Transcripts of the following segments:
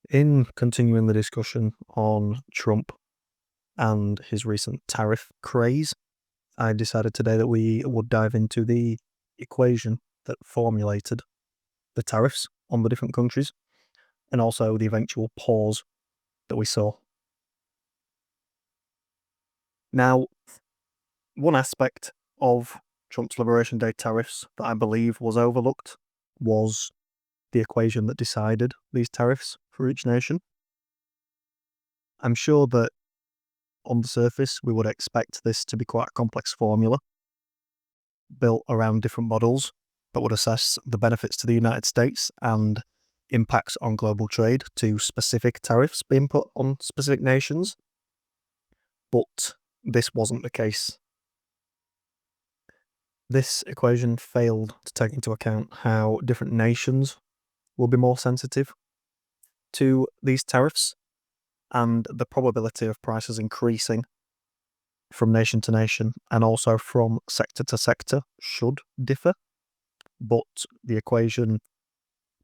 In continuing the discussion on Trump and his recent tariff craze, I decided today that we would dive into the equation that formulated the tariffs on the different countries and also the eventual pause that we saw. Now, one aspect of Trump's Liberation Day tariffs that I believe was overlooked was the equation that decided these tariffs for each nation. I'm sure that on the surface, we would expect this to be quite a complex formula built around different models that would assess the benefits to the United States and impacts on global trade to specific tariffs being put on specific nations. But this wasn't the case. This equation failed to take into account how different nations will be more sensitive to these tariffs and the probability of prices increasing from nation to nation and also from sector to sector should differ, but the equation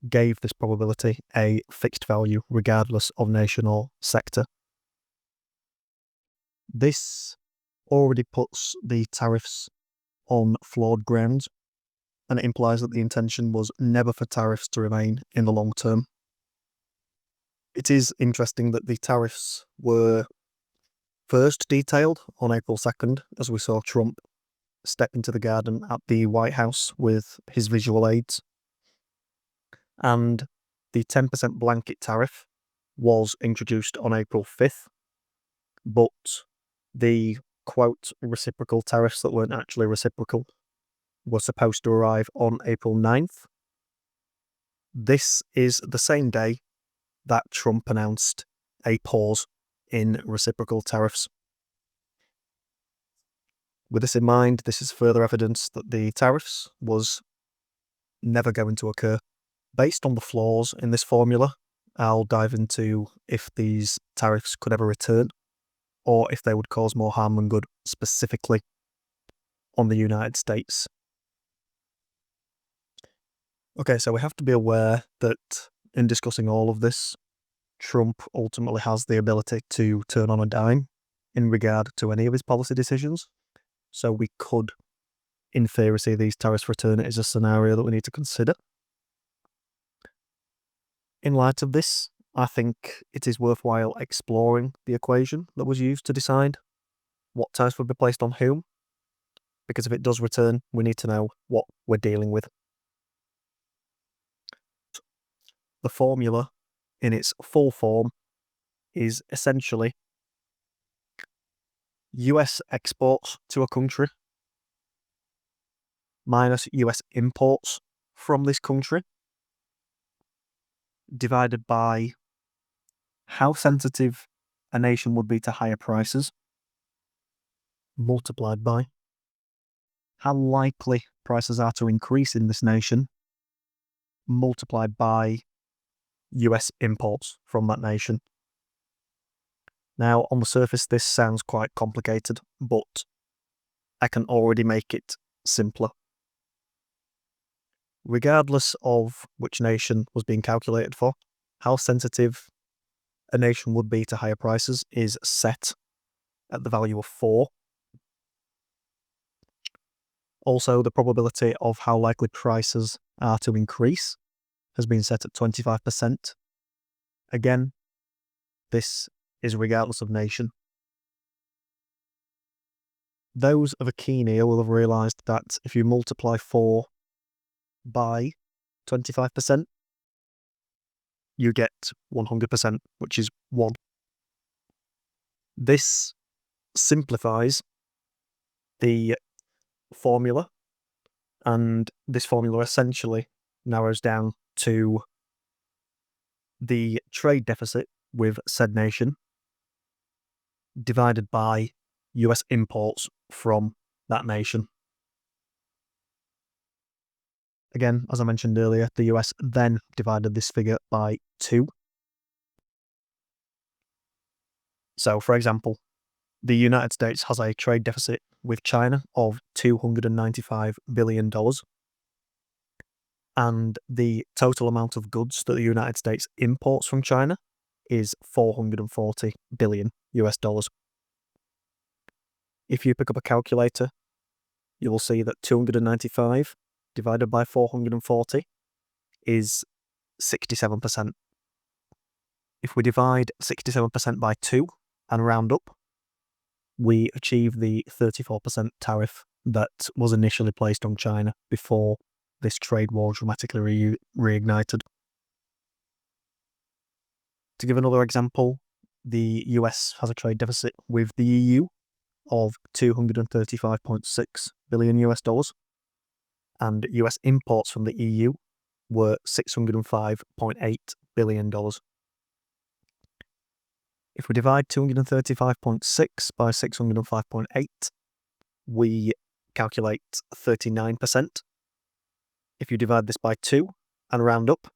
gave this probability a fixed value regardless of nation or sector. This already puts the tariffs on flawed grounds, and it implies that the intention was never for tariffs to remain in the long term. It is interesting that the tariffs were first detailed on April 2nd, as we saw Trump step into the garden at the White House with his visual aids. And the 10% blanket tariff was introduced on April 5th, but the quote reciprocal tariffs that weren't actually reciprocal were supposed to arrive on April 9th. This is the same day that Trump announced a pause in reciprocal tariffs. With this in mind, this is further evidence that the tariffs was never going to occur. Based on the flaws in this formula, I'll dive into if these tariffs could ever return or if they would cause more harm than good, specifically on the United States. Okay, so we have to be aware that in discussing all of this, Trump ultimately has the ability to turn on a dime in regard to any of his policy decisions. So we could, in theory, see these tariffs return as a scenario that we need to consider. In light of this, I think it is worthwhile exploring the equation that was used to decide what tariffs would be placed on whom, because if it does return, we need to know what we're dealing with. The formula, in its full form, is essentially US exports to a country minus US imports from this country divided by how sensitive a nation would be to higher prices multiplied by how likely prices are to increase in this nation multiplied by US imports from that nation. Now, on the surface, this sounds quite complicated, but I can already make it simpler. Regardless of which nation was being calculated for, how sensitive a nation would be to higher prices is set at the value of 4. Also, the probability of how likely prices are to increase has been set at 25%. Again, this is regardless of nation. Those of a keen ear will have realised that if you multiply 4 by 25%, you get 100%, which is 1. This simplifies the formula, and this formula essentially narrows down to the trade deficit with said nation divided by US imports from that nation. Again, as I mentioned earlier, the US then divided this figure by 2. So, for example, the United States has a trade deficit with China of $295 billion, and the total amount of goods that the United States imports from China is 440 billion US dollars. If you pick up a calculator, you will see that 295 divided by 440 is 67%. If we divide 67% by 2 and round up, we achieve the 34% tariff that was initially placed on China before this trade war dramatically reignited. To give another example, the US has a trade deficit with the EU of 235.6 billion US dollars, and US imports from the EU were $605.8 billion. If we divide 235.6 by 605.8, we calculate 39%. If you divide this by 2 and round up,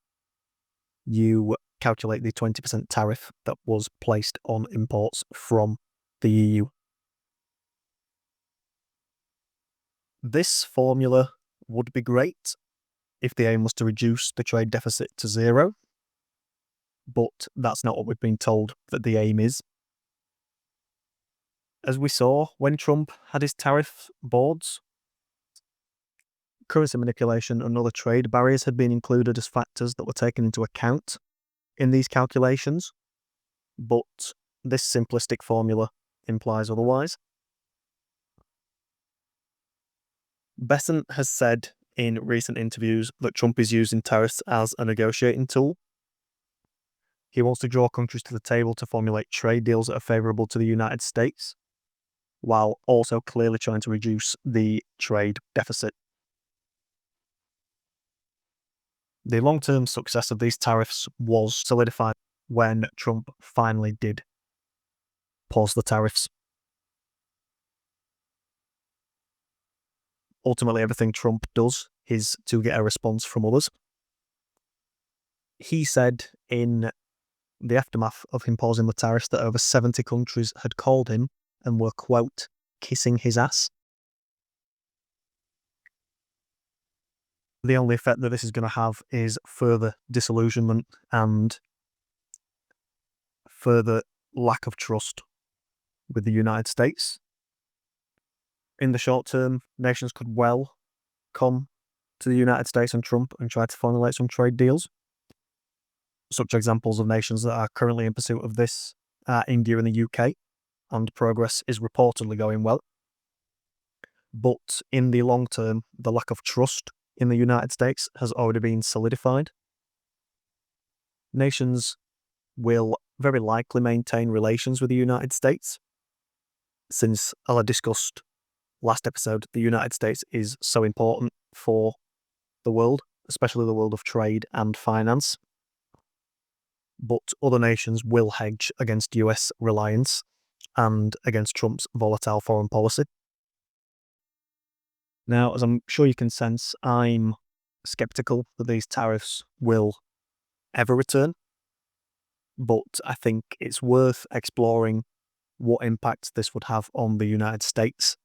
you calculate the 20% tariff that was placed on imports from the EU. This formula would be great if the aim was to reduce the trade deficit to zero, but that's not what we've been told that the aim is. As we saw when Trump had his tariff boards, currency manipulation and other trade barriers had been included as factors that were taken into account in these calculations, but this simplistic formula implies otherwise. Besant has said in recent interviews that Trump is using tariffs as a negotiating tool. He wants to draw countries to the table to formulate trade deals that are favourable to the United States, while also clearly trying to reduce the trade deficit. The long-term success of these tariffs was solidified when Trump finally did pause the tariffs. Ultimately, everything Trump does is to get a response from others. He said in the aftermath of him pausing the tariffs that over 70 countries had called him and were, quote, kissing his ass. The only effect that this is going to have is further disillusionment and further lack of trust with the United States. In the short term, nations could well come to the United States and Trump and try to formulate some trade deals. Such examples of nations that are currently in pursuit of this are India and the UK, and progress is reportedly going well. But in the long term, the lack of trust in the United States has already been solidified. Nations will very likely maintain relations with the United States, since, as I discussed last episode, the United States is so important for the world, especially the world of trade and finance. But other nations will hedge against US reliance and against Trump's volatile foreign policy. Now, as I'm sure you can sense, I'm skeptical that these tariffs will ever return, but I think it's worth exploring what impact this would have on the United States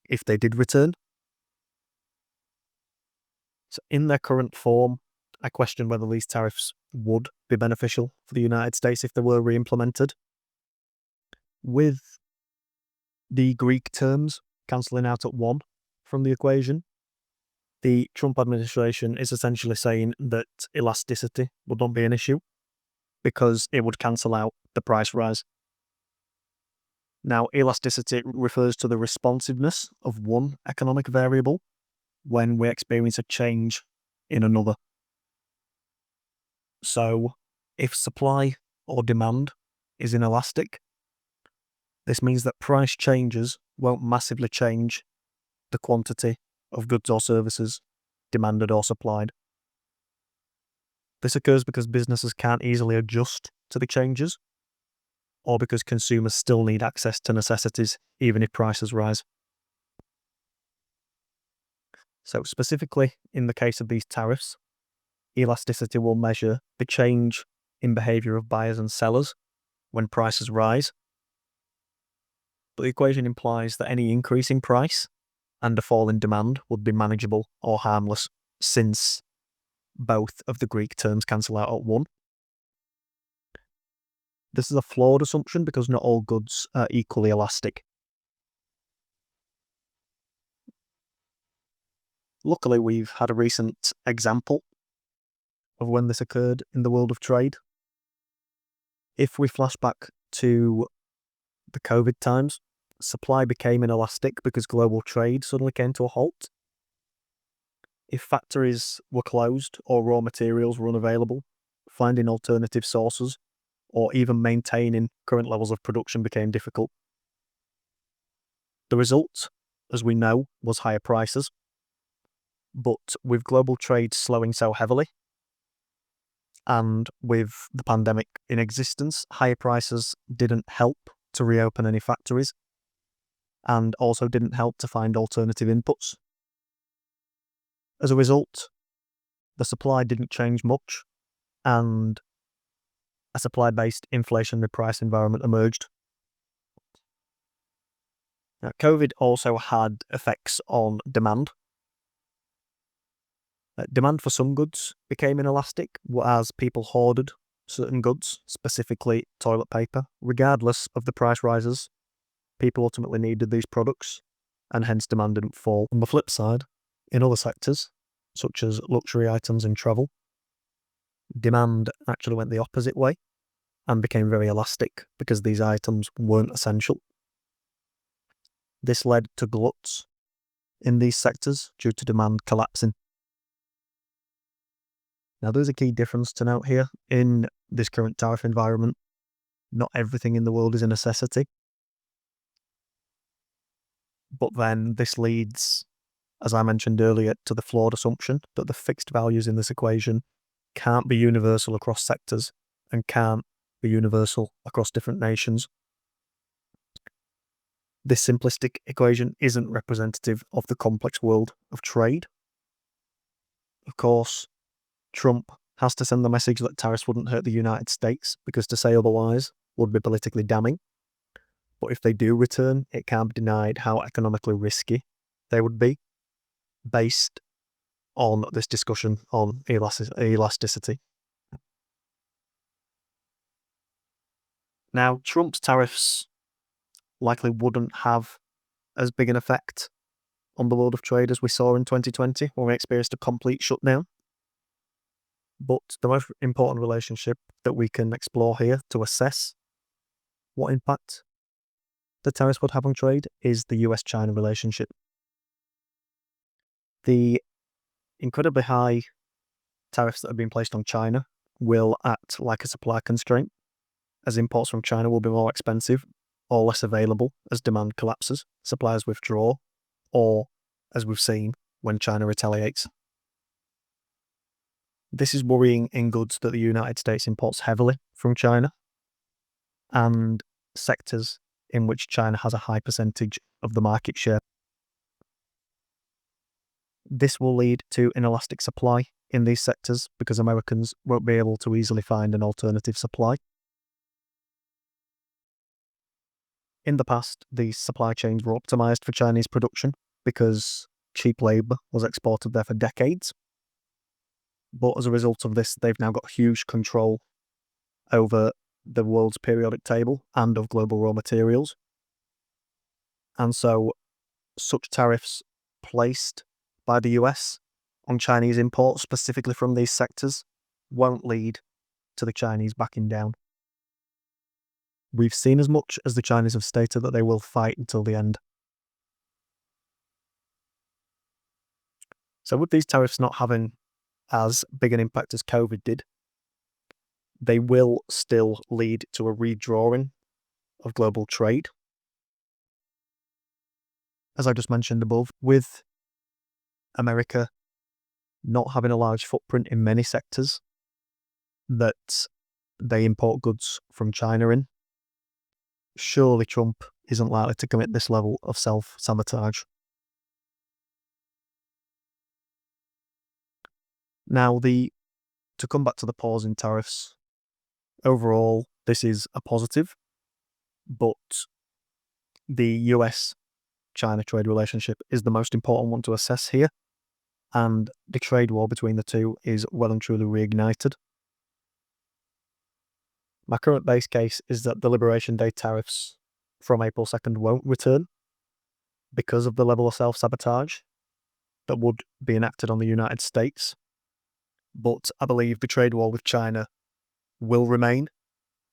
if they did return. So in their current form, I question whether these tariffs would be beneficial for the United States if they were re-implemented. With the Greek terms cancelling out at 1 from the equation, the Trump administration is essentially saying that elasticity would not be an issue because it would cancel out the price rise. Now, elasticity refers to the responsiveness of one economic variable when we experience a change in another. So, if supply or demand is inelastic, this means that price changes won't massively change the quantity of goods or services demanded or supplied. This occurs because businesses can't easily adjust to the changes, or because consumers still need access to necessities even if prices rise. So specifically, in the case of these tariffs, elasticity will measure the change in behaviour of buyers and sellers when prices rise. But the equation implies that any increase in price and a fall in demand would be manageable or harmless, since both of the Greek terms cancel out at 1. This is a flawed assumption because not all goods are equally elastic. Luckily, we've had a recent example of when this occurred in the world of trade. If we flash back to the COVID times, supply became inelastic because global trade suddenly came to a halt. If factories were closed or raw materials were unavailable, finding alternative sources or even maintaining current levels of production became difficult. The result, as we know, was higher prices. But with global trade slowing so heavily, and with the pandemic in existence, higher prices didn't help to reopen any factories, and also didn't help to find alternative inputs. As a result, the supply didn't change much, and a supply-based inflationary price environment emerged. Now, COVID also had effects on demand. Demand for some goods became inelastic as people hoarded certain goods, specifically toilet paper. Regardless of the price rises, people ultimately needed these products, and hence demand didn't fall. On the flip side, in other sectors, such as luxury items and travel, demand actually went the opposite way and became very elastic because these items weren't essential. This led to gluts in these sectors due to demand collapsing. Now, there's a key difference to note here. In this current tariff environment, not everything in the world is a necessity. But then this leads, as I mentioned earlier, to the flawed assumption that the fixed values in this equation can't be universal across sectors and can't be universal across different nations. This simplistic equation isn't representative of the complex world of trade. Of course, Trump has to send the message that tariffs wouldn't hurt the United States because to say otherwise would be politically damning. But if they do return, it can't be denied how economically risky they would be based on this discussion on elasticity. Now, Trump's tariffs likely wouldn't have as big an effect on the world of trade as we saw in 2020 when we experienced a complete shutdown. But the most important relationship that we can explore here to assess what impact the tariffs would have on trade is the US-China relationship. The incredibly high tariffs that have been placed on China will act like a supply constraint, as imports from China will be more expensive or less available as demand collapses, suppliers withdraw, or, as we've seen, when China retaliates. This is worrying in goods that the United States imports heavily from China and sectors in which China has a high percentage of the market share. This will lead to inelastic supply in these sectors because Americans won't be able to easily find an alternative supply. In the past, these supply chains were optimized for Chinese production because cheap labor was exported there for decades. But as a result of this, they've now got huge control over the world's periodic table and of global raw materials. And so such tariffs placed by the US on Chinese imports, specifically from these sectors, won't lead to the Chinese backing down. We've seen as much as the Chinese have stated that they will fight until the end. So with these tariffs not having as big an impact as COVID did, they will still lead to a redrawing of global trade. As I just mentioned above, with America not having a large footprint in many sectors that they import goods from China in, surely Trump isn't likely to commit this level of self-sabotage. Now, to come back to the pause in tariffs, overall, this is a positive, but the US-China trade relationship is the most important one to assess here, and the trade war between the two is well and truly reignited. My current base case is that the Liberation Day tariffs from April 2nd won't return because of the level of self-sabotage that would be enacted on the United States. But I believe the trade war with China will remain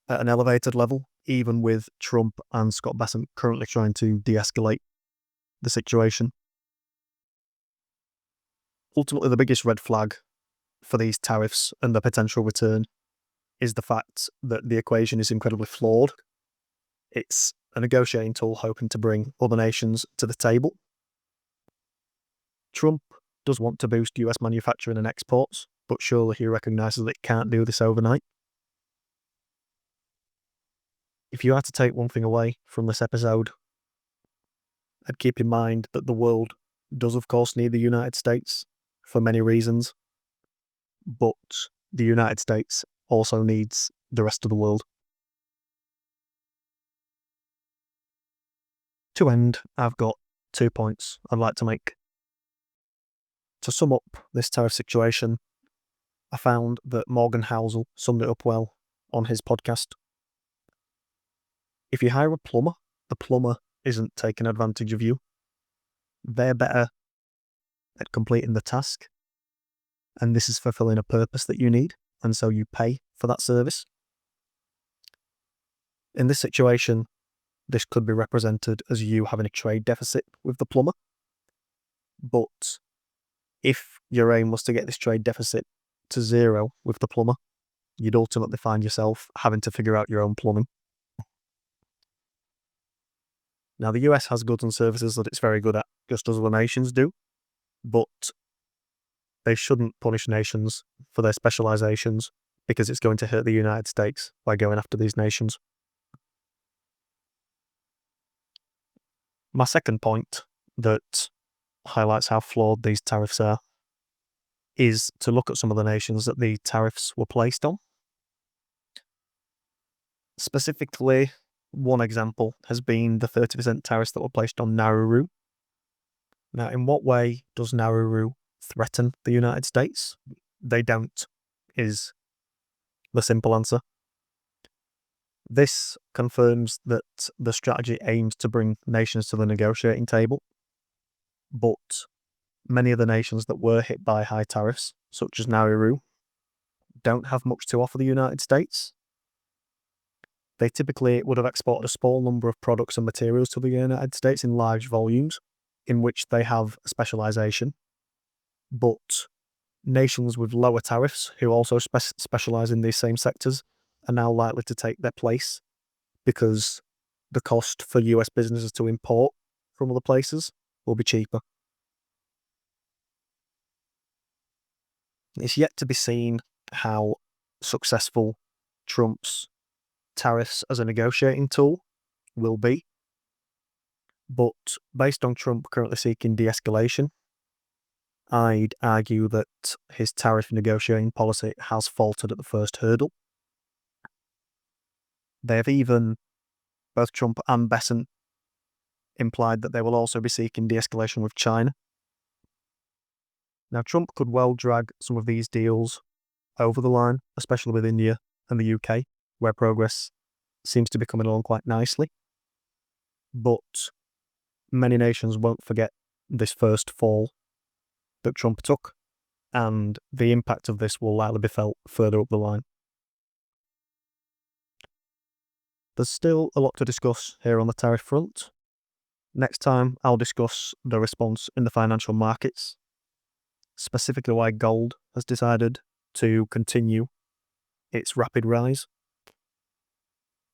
at an elevated level, even with Trump and Scott Bessent currently trying to de-escalate the situation. Ultimately, the biggest red flag for these tariffs and the potential return is the fact that the equation is incredibly flawed. It's a negotiating tool hoping to bring other nations to the table. Trump does want to boost US manufacturing and exports, but surely he recognises that it can't do this overnight. If you had to take one thing away from this episode, I'd keep in mind that the world does of course need the United States for many reasons, but the United States also needs the rest of the world. To end, I've got 2 points I'd like to make. To sum up this tariff situation, I found that Morgan Housel summed it up well on his podcast. If you hire a plumber, the plumber isn't taking advantage of you. They're better at completing the task, and this is fulfilling a purpose that you need, and so you pay for that service. In this situation, this could be represented as you having a trade deficit with the plumber, but if your aim was to get this trade deficit to zero with the plumber, you'd ultimately find yourself having to figure out your own plumbing. Now, the US has goods and services that it's very good at, just as other nations do, but they shouldn't punish nations for their specializations because it's going to hurt the United States by going after these nations. My second point that highlights how flawed these tariffs are is to look at some of the nations that the tariffs were placed on. Specifically, one example has been the 30% tariffs that were placed on Nauru. Now, in what way does Nauru threaten the United States? They don't, is the simple answer. This confirms that the strategy aims to bring nations to the negotiating table, but many of the nations that were hit by high tariffs, such as Nauru, don't have much to offer the United States. They typically would have exported a small number of products and materials to the United States in large volumes, in which they have a specialization. But nations with lower tariffs, who also specialize in these same sectors, are now likely to take their place because the cost for US businesses to import from other places will be cheaper. It's yet to be seen how successful Trump's tariffs as a negotiating tool will be, but based on Trump currently seeking de-escalation, I'd argue that his tariff negotiating policy has faltered at the first hurdle. They have even, both Trump and Bessent, implied that they will also be seeking de-escalation with China. Now, Trump could well drag some of these deals over the line, especially with India and the UK, where progress seems to be coming along quite nicely. But many nations won't forget this first fall that Trump took, and the impact of this will likely be felt further up the line. There's still a lot to discuss here on the tariff front. Next time, I'll discuss the response in the financial markets, specifically why gold has decided to continue its rapid rise.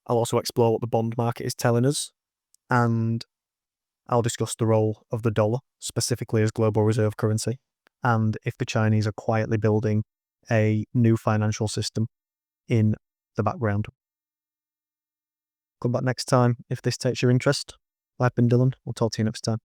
I'll also explore what the bond market is telling us, and I'll discuss the role of the dollar, specifically as global reserve currency, and if the Chinese are quietly building a new financial system in the background. Come back next time if this takes your interest. I've been Dylan. We'll talk to you next time.